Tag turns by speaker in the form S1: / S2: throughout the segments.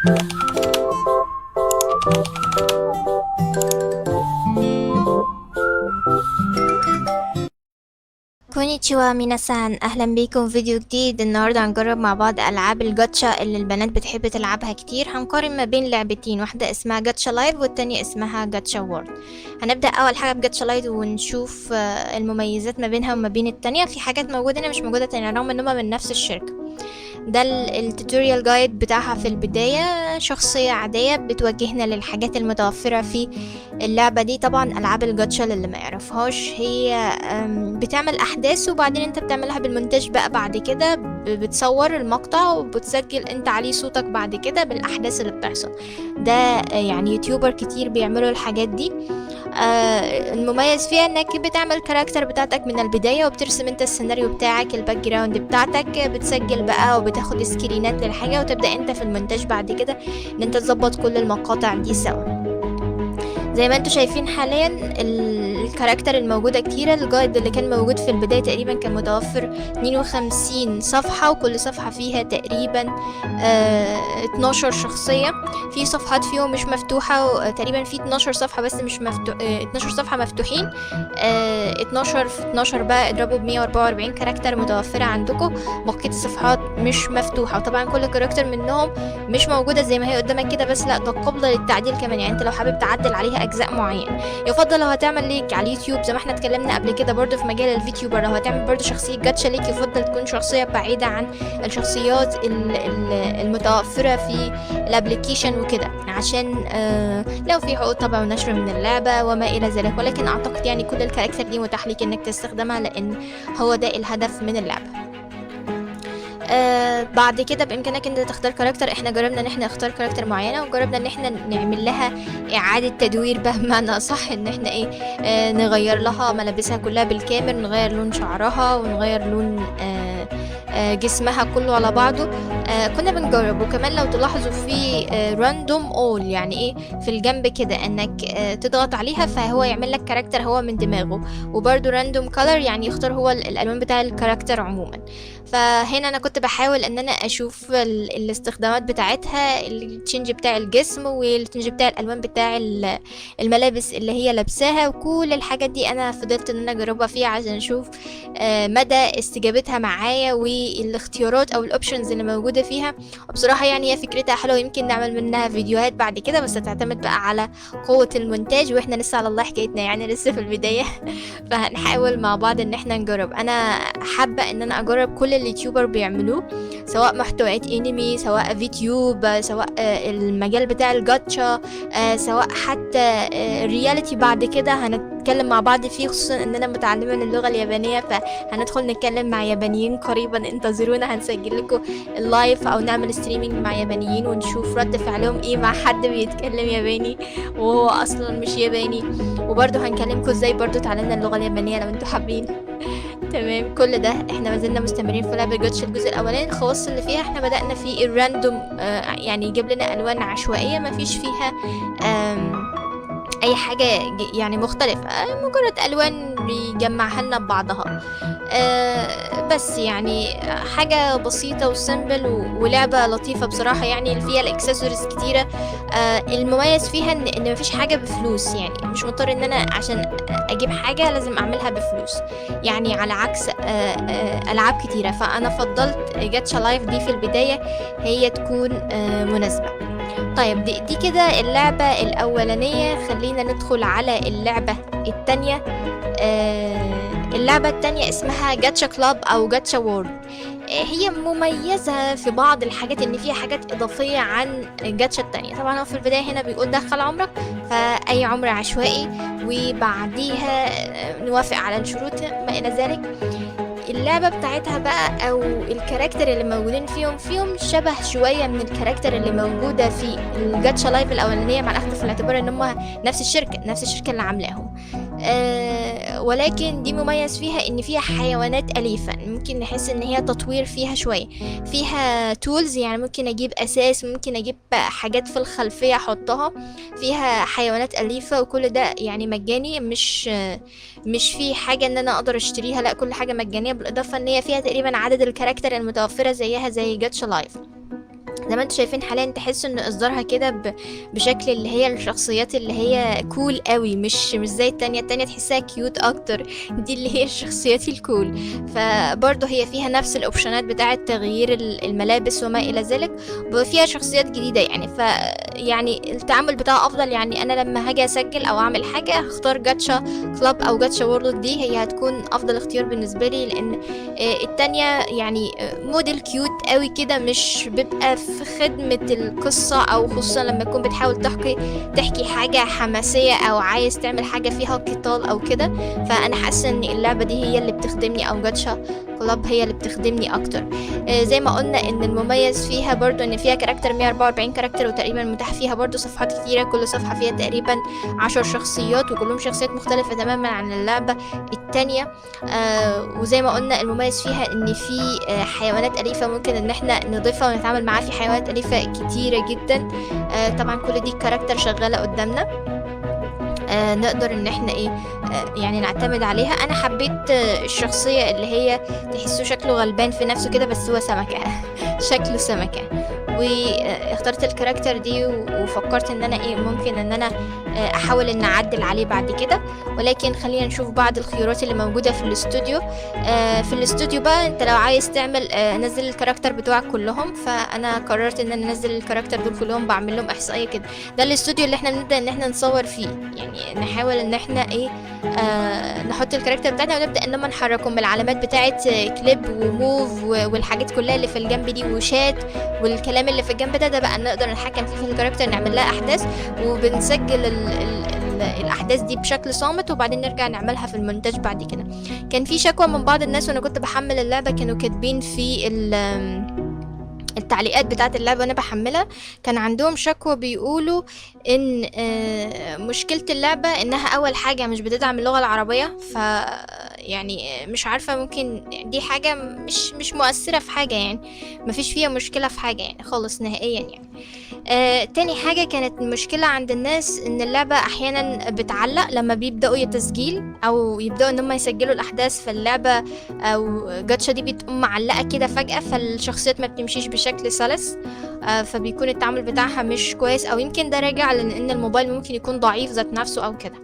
S1: كونيتشوا ميناسان، اهلا بيكم في فيديو جديد. النهارده هنجرب مع بعض العاب الجاتشا اللي البنات بتحب تلعبها كتير. هنقارن ما بين لعبتين، واحده اسمها جاتشا لايف والتانية اسمها جاتشا وورد. هنبدا اول حاجه بجاتشا لايف ونشوف المميزات ما بينها وما بين التانية. في حاجات موجوده هنا مش موجوده تانية رغم ان هما من نفس الشركه. ده التوتوريال جايد بتاعها في البداية. شخصية عادية بتوجهنا للحاجات المتوفرة في اللعبة دي. طبعا ألعاب الجاتشا اللي ما يعرفهاش، هي بتعمل أحداث وبعدين انت بتعملها بالمونتاج بقى. بعد كده بتصور المقطع وبتسجل انت عليه صوتك بعد كده بالأحداث اللي بتحصل. ده يعني يوتيوبر كتير بيعملوا الحاجات دي. المميز فيها انك بتعمل كاركتر بتاعتك من البداية وبترسم انت السيناريو بتاعك، الباك جراوند بتاعتك، بتسجل بقى وبتاخد سكرينات للحاجة وتبدأ انت في المونتاج بعد كده ان انت تظبط كل المقاطع دي سوا. زي ما انتوا شايفين حاليا الكاركتر الموجودة كتيرة. الجايد اللي كان موجود في البداية تقريبا كان متوفر 52 صفحة، وكل صفحة فيها تقريبا 12 شخصية. في صفحات فيهم مش مفتوحة، تقريبا في 12 صفحة بس مش مفتوح، 12 صفحة مفتوحين. 12 في 12 بقى اضربوا ب 144 كاركتر متوفرة عندكم. بقية الصفحات مش مفتوحة، وطبعا كل كاركتر منهم مش موجودة زي ما هي قدامك كده بس، لا ده قابلة للتعديل كمان. يعني انت لو حابب تعدل عليها اجزاء معينة، يفضل لو هتعمل ليك على اليوتيوب زي ما احنا اتكلمنا قبل كده برضو في مجال الفيتيوبر، لو هتعمل برضو شخصية جاتشا ليك يفضل تكون شخصية بعيدة عن الشخصيات المتوفرة في الابليكيشن وكده، عشان لو في حقوق طبع ونشر من اللعبة وما الى ذلك. ولكن اعتقد يعني كل الكاركتر دي متاح ليك انك تستخدمها، لان هو ده الهدف من اللعبة. بعد كده بامكانك انت تختار كاركتر. احنا جربنا ان احنا نختار كاركتر معينه، وجربنا ان احنا نعمل لها اعاده تدوير بقى بمعنى اصح، ان احنا ايه نغير لها ملابسها كلها بالكامل، نغير لون شعرها ونغير لون جسمها كله على بعضه. كنا بنجرب. وكمان لو تلاحظوا في راندوم اول، يعني ايه في الجنب كده انك تضغط عليها فهو يعمل لك كاركتر هو من دماغه. وبرده راندوم كولر يعني يختار هو الالوان بتاع الكاركتر عموما. فهنا انا كنت بحاول ان انا اشوف الاستخدامات بتاعتها، التشنج بتاع الجسم والتشنج بتاع الالوان بتاع الملابس اللي هي لابساها، وكل الحاجات دي انا فضلت ان انا اجربها فيها عشان اشوف مدى استجابتها معايا والاختيارات او الاوبشنز اللي موجوده فيها. وبصراحه يعني هي فكرتها حلوه، يمكن نعمل منها فيديوهات بعد كده، بس هتعتمد بقى على قوه المونتاج، واحنا لسه على الله حكايتنا يعني لسه في البدايه. فهنحاول مع بعض ان احنا نجرب. انا حابه ان انا اجرب كل اليوتيوبر بيعملوه، سواء محتويات انمي، سواء فيتيوب، سواء المجال بتاع الجاتشا، سواء حتى الرياليتي. بعد كده هنتكلم مع بعض فيه، خصوصا ان انا متعلمه من اللغه اليابانيه، فهندخل نتكلم مع يابانيين قريبا. انتظرونا، هنسجل لكم اللايف او نعمل ستريمينج مع يابانيين ونشوف رد فعلهم ايه مع حد بيتكلم ياباني وهو اصلا مش ياباني. وبرضه هنكلمكم ازاي برضه اتعلمنا اللغه اليابانيه لو انتوا حابين. تمام. كل ده احنا ما زلنا مستمرين في لعبة جاتش. الجزء الاولاني الخواص اللي فيها احنا بدأنا في الراندوم، يعني يجيب لنا الوان عشوائية ما فيش فيها اي حاجة يعني مختلفة، مجرد الوان بيجمعها لنا ببعضها. بس يعني حاجة بسيطة وسيمبل ولعبة لطيفة بصراحة. يعني فيها الاكسسوارز كتيرة. المميز فيها ان مفيش حاجة بفلوس، يعني مش مضطر ان انا عشان اجيب حاجة لازم اعملها بفلوس، يعني على عكس العاب كتيرة. فانا فضلت جاتشا لايف دي في البداية هي تكون مناسبة. طيب دي كده اللعبة الأولانية. خلينا ندخل على اللعبة التانية. اللعبة التانية اسمها جاتشا كلاب أو جاتشا وورد. هي مميزة في بعض الحاجات ان فيها حاجات اضافية عن جاتشا التانية. طبعا هو في البداية هنا بيقول دخل عمرك، فاي عمر عشوائي، وبعديها نوافق على الشروط ما الى ذلك. اللعبة بتاعتها بقى او الكاركتر اللي موجودين فيهم شبه شوية من الكاركتر اللي موجودة في الجاتشا لايف الاولانية، مع الاخذ في الاعتبار ان هم نفس الشركة اللي عاملاهم. ولكن دي مميز فيها ان فيها حيوانات اليفة، ممكن نحس ان هي تطوير فيها شوية. فيها تولز، يعني ممكن اجيب اساس، ممكن اجيب حاجات في الخلفية احطها. فيها حيوانات اليفة، وكل ده يعني مجاني، مش في حاجة ان انا اقدر اشتريها، لا كل حاجة مجانية. بالاضافة ان هي فيها تقريبا عدد الكاركتر المتوفرة زيها زي جاتشا لايف. زي ما انتم شايفين حاليا، تحسوا ان اصدارها كده بشكل اللي هي الشخصيات اللي هي كول قوي، مش زي التانية تحسها كيوت اكتر. دي اللي هي الشخصيات الكول. فبرضه هي فيها نفس الاوبشنات بتاعه تغيير الملابس وما الى ذلك، وفيها شخصيات جديدة يعني. يعني التعامل بتاعها افضل. يعني انا لما هاجي اسجل او اعمل حاجة هختار جاتشا كلاب او جاتشا وورلد، دي هي هتكون افضل اختيار بالنسبة لي، لان التانية يعني موديل كيوت قوي كده، مش بيبقى في خدمة القصة، او خصوصا لما تكون بتحاول تحكي حاجة حماسية او عايز تعمل حاجة فيها قتال او كده. فانا حاسة ان اللعبة دي هي اللي بتخدمني، او جاتشا كلاب هي اللي بتخدمني اكتر. زي ما قلنا ان المميز فيها برضو ان فيها كاركتر 144 كاركتر، وتقريبا متاح فيها برضو صفحات كتيرة، كل صفحة فيها تقريبا 10 شخصيات، وكلهم شخصيات مختلفة تماما عن اللعبة التانية. وزي ما قلنا المميز فيها ان في حيوانات اليفة ممكن ان احنا نضيفها ونتعامل معاها. في حيوانات اليفة كتيرة جدا. طبعا كل دي كاركتر شغالة قدامنا، نقدر ان احنا ايه يعني نعتمد عليها. انا حبيت الشخصية اللي هي تحسه شكله غلبان في نفسه كده، بس هو سمكة شكله سمكة. واخترت الكاركتر دي وفكرت ان انا ايه ممكن ان انا احاول ان اعدل عليه بعد كده. ولكن خلينا نشوف بعض الخيارات اللي موجودة في الاستوديو. في الاستوديو بقى انت لو عايز تعمل نزل الكاركتر بتوعك كلهم، فانا قررت ان انا انزل الكاركتر دول كلهم، بعمل لهم احصائية كده. ده الاستوديو اللي احنا بنبدأ ان احنا نصور فيه، يعني نحاول ان احنا ايه نحط الكاركتر بتاعنا ونبدأ ان ما نحركهم بالعلامات بتاعت كليب وموف والحاجات كلها اللي في الجنب دي وشات والكلام اللي في الجنب ده بقى نقدر نتحكم فيه في الكاركتر، نعمل لها احداث، وبنسجل الاحداث دي بشكل صامت، وبعدين نرجع نعملها في المونتاج بعد كده. كان في شكوى من بعض الناس وانا كنت بحمل اللعبة، كانوا كاتبين في التعليقات بتاعت اللعبة وانا بحملها، كان عندهم شكوى بيقولوا ان مشكلة اللعبة انها اول حاجة مش بتدعم اللغة العربية. يعني مش عارفة، ممكن دي حاجة مش مؤثرة في حاجة، يعني مفيش فيها مشكلة في حاجة يعني خالص نهائيا يعني. تاني حاجة كانت المشكلة عند الناس ان اللعبة احيانا بتعلق لما بيبدأوا يتسجيل او يبدأوا ان هم يسجلوا الاحداث في اللعبة، او جاتشا دي بتقوم معلقة كده فجأة، فالشخصيات ما بتمشيش بشكل سلس. فبيكون التعامل بتاعها مش كويس، او يمكن ده راجع لان الموبايل ممكن يكون ضعيف ذات نفسه او كده.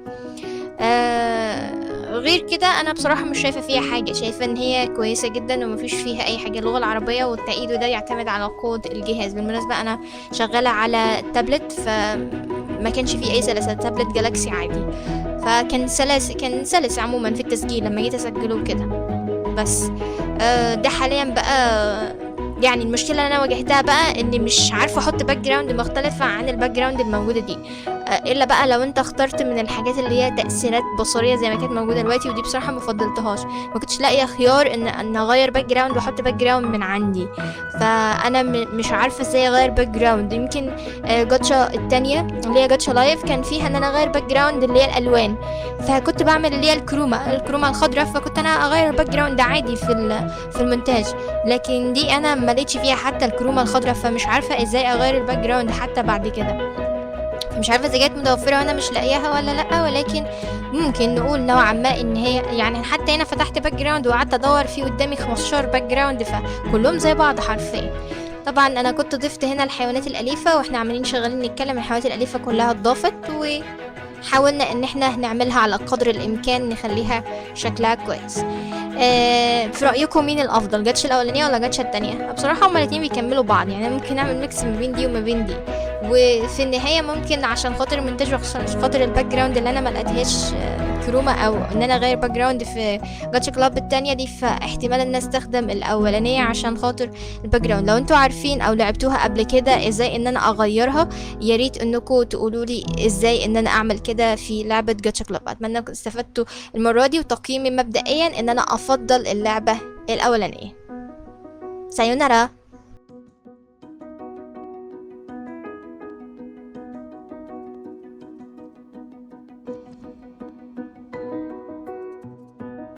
S1: غير كده انا بصراحه مش شايفه فيها حاجه، شايفه ان هي كويسه جدا ومفيش فيها اي حاجه. اللغه العربيه والتأييد ده يعتمد على قوه الجهاز. بالمناسبه انا شغاله على تابلت، فما كانش فيه اي سلاسه، تابلت جالاكسي عادي، فكان كان سلس عموما في التسجيل لما جيت اسجله كده. بس ده حاليا بقى يعني المشكله اللي انا واجهتها بقى اني مش عارفه احط باك جراوند مختلفه عن الباك جراوند الموجوده دي. الا بقى لو انت اخترت من الحاجات اللي هي تاثيرات بصريه زي ما كانت موجوده دلوقتي، ودي بصراحه ما فضلتهاش، ما كنتش لاقيه خيار ان اغير باك جراوند واحط باك جراوند من عندي. فانا مش عارفه ازاي اغير باك جراوند. يمكن جاتشا التانية اللي هي جاتشا لايف كان فيها ان انا اغير باك جراوند اللي هي الالوان، فكنت بعمل اللي هي الكروما الخضراء، فكنت انا اغير الباك جراوند عادي في المونتاج. لكن دي انا ما لقيتش فيها حتى الكروما الخضراء، فمش عارفه ازاي اغير الباك جراوند حتى بعد كده. مش عارفه اذا كانت متوفره وانا مش لاقياها ولا لا، ولكن ممكن نقول نوعا ما ان هي يعني حتى هنا فتحت باك جراوند وقعدت ادور في قدامي 15 باك جراوند، فكلهم زي بعض حرفيا. طبعا انا كنت ضفت هنا الحيوانات الاليفه، واحنا عمالين شغالين نتكلم الحيوانات الاليفه كلها اتضافت، وحاولنا ان احنا نعملها على قدر الامكان نخليها شكلها كويس. في رايكم مين الافضل، جاتش الاولانيه ولا جاتش التانية؟ بصراحه هما الاتنين بيكملوا بعض، يعني ممكن نعمل ميكس ما بين دي وما بين دي. وفي النهايه ممكن عشان خاطر المونتاج وعشان خاطر الباك جراوند اللي انا ما لقيتهاش كروما، او ان انا اغير باك جراوند في جاتش كلاب التانية دي، فاحتمال ان استخدم الاولانيه عشان خاطر الباك جراوند. لو انتوا عارفين او لعبتوها قبل كده ازاي ان انا اغيرها، يا ريت انكم تقولوا لي ازاي ان انا اعمل كده في لعبه جاتشا كلاب. اتمنى انكم استفدتوا المره دي، وتقييمي مبدئيا ان انا افضل اللعبه الاولانيه. سايونارا.